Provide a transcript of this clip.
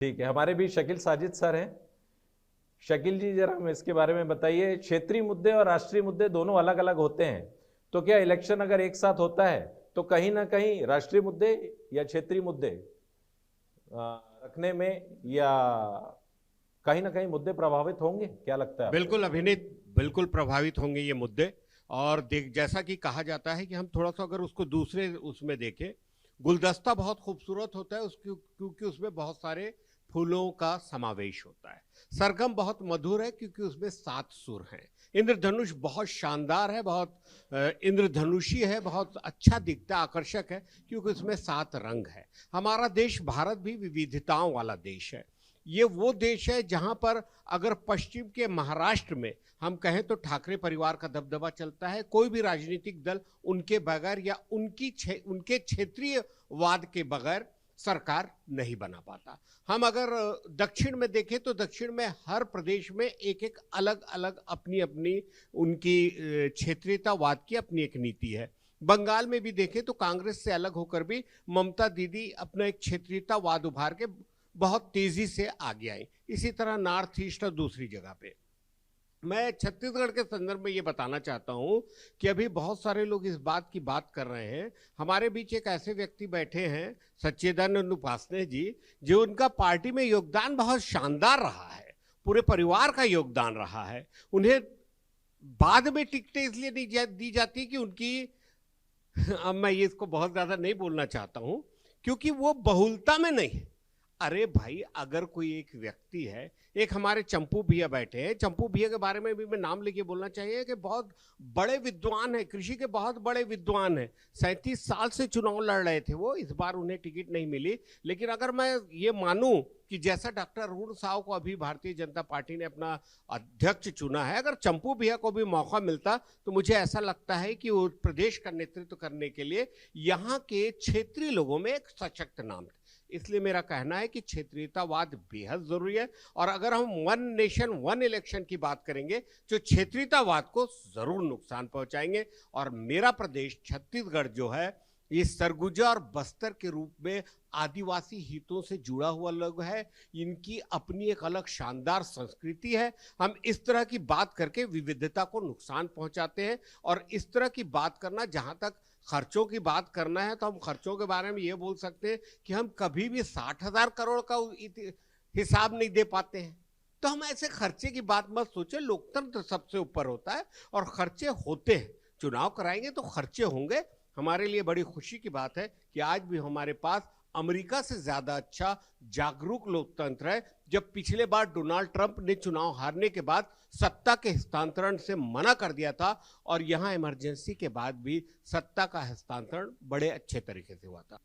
ठीक है, हमारे भी शकील साजिद सर हैं। शकील जी, जरा हमें इसके बारे में बताइए। क्षेत्रीय मुद्दे और राष्ट्रीय मुद्दे दोनों अलग अलग होते हैं, तो क्या इलेक्शन अगर एक साथ होता है तो कहीं ना कहीं राष्ट्रीय मुद्दे या क्षेत्रीय मुद्दे रखने में या कहीं ना कहीं मुद्दे प्रभावित होंगे? क्या लगता है आपको? बिल्कुल अभिनीत, बिल्कुल प्रभावित होंगे ये मुद्दे। और देख, जैसा कि कहा जाता है कि हम थोड़ा सा अगर उसको दूसरे उसमें देखें, गुलदस्ता बहुत खूबसूरत होता है उसकी, क्योंकि उसमें बहुत सारे फूलों का समावेश होता है। सरगम बहुत मधुर है क्योंकि उसमें 7 सुर हैं। इंद्रधनुष बहुत शानदार है, बहुत इंद्रधनुषी है, बहुत अच्छा दिखता है, आकर्षक है, क्योंकि उसमें 7 रंग है। हमारा देश भारत भी विविधताओं वाला देश है। ये वो देश है जहां पर अगर पश्चिम के महाराष्ट्र में हम कहें तो ठाकरे परिवार का दबदबा चलता है। कोई भी राजनीतिक दल उनके बगैर या उनके क्षेत्रीय वाद के बगैर सरकार नहीं बना पाता। हम अगर दक्षिण में देखें तो दक्षिण में हर प्रदेश में एक एक अलग अलग अपनी अपनी उनकी क्षेत्रीयतावाद की अपनी एक नीति है। बंगाल में भी देखें तो कांग्रेस से अलग होकर भी ममता दीदी अपना एक क्षेत्रीयतावाद उभार के बहुत तेजी से आगे आई। इसी तरह नॉर्थ ईस्ट और दूसरी जगह पे मैं छत्तीसगढ़ के संदर्भ में ये बताना चाहता हूं कि अभी बहुत सारे लोग इस बात की बात कर रहे हैं। हमारे बीच एक ऐसे व्यक्ति बैठे हैं, सच्चिदानंद उपासने जी, जो उनका पार्टी में योगदान बहुत शानदार रहा है, पूरे परिवार का योगदान रहा है। उन्हें बाद में टिकटें इसलिए नहीं दी जाती कि उनकी अब मैं ये इसको बहुत ज्यादा नहीं बोलना चाहता हूं क्योंकि वो बहुलता में नहीं है। अरे भाई, अगर कोई एक व्यक्ति है, एक हमारे चंपू भैया बैठे हैं, चंपू भैया के बारे में भी मैं नाम लेके बोलना चाहिए कि बहुत बड़े विद्वान है, कृषि के बहुत बड़े विद्वान है। 37 साल से चुनाव लड़ रहे थे वो, इस बार उन्हें टिकट नहीं मिली। लेकिन अगर मैं ये मानूं कि जैसा डॉक्टर अरुण साव को अभी भारतीय जनता पार्टी ने अपना अध्यक्ष चुना है, अगर चंपू भैया को भी मौका मिलता तो मुझे ऐसा लगता है कि वो प्रदेश का नेतृत्व करने के लिए यहाँ के क्षेत्रीय लोगों में एक सशक्त नाम है। इसलिए मेरा कहना है कि क्षेत्रीयतावाद बेहद जरूरी है। और अगर हम वन नेशन वन इलेक्शन की बात करेंगे तो क्षेत्रीयतावाद को जरूर नुकसान पहुंचाएंगे। और मेरा प्रदेश छत्तीसगढ़ जो है, ये सरगुजा और बस्तर के रूप में आदिवासी हितों से जुड़ा हुआ लोग है। इनकी अपनी एक अलग शानदार संस्कृति है। हम इस तरह की बात करके विविधता को नुकसान पहुंचाते हैं। और इस तरह की बात करना, जहां तक खर्चों की बात करना है, तो हम खर्चों के बारे में ये बोल सकते हैं कि हम कभी भी 60,000 करोड़ का हिसाब नहीं दे पाते हैं। तो हम ऐसे खर्चे की बात मत सोचे। लोकतंत्र सबसे ऊपर होता है और खर्चे होते हैं। चुनाव कराएंगे तो खर्चे होंगे। हमारे लिए बड़ी खुशी की बात है कि आज भी हमारे पास अमेरिका से ज्यादा अच्छा जागरूक लोकतंत्र है। जब पिछले बार डोनाल्ड ट्रंप ने चुनाव हारने के बाद सत्ता के हस्तांतरण से मना कर दिया था, और यहां इमरजेंसी के बाद भी सत्ता का हस्तांतरण बड़े अच्छे तरीके से हुआ था।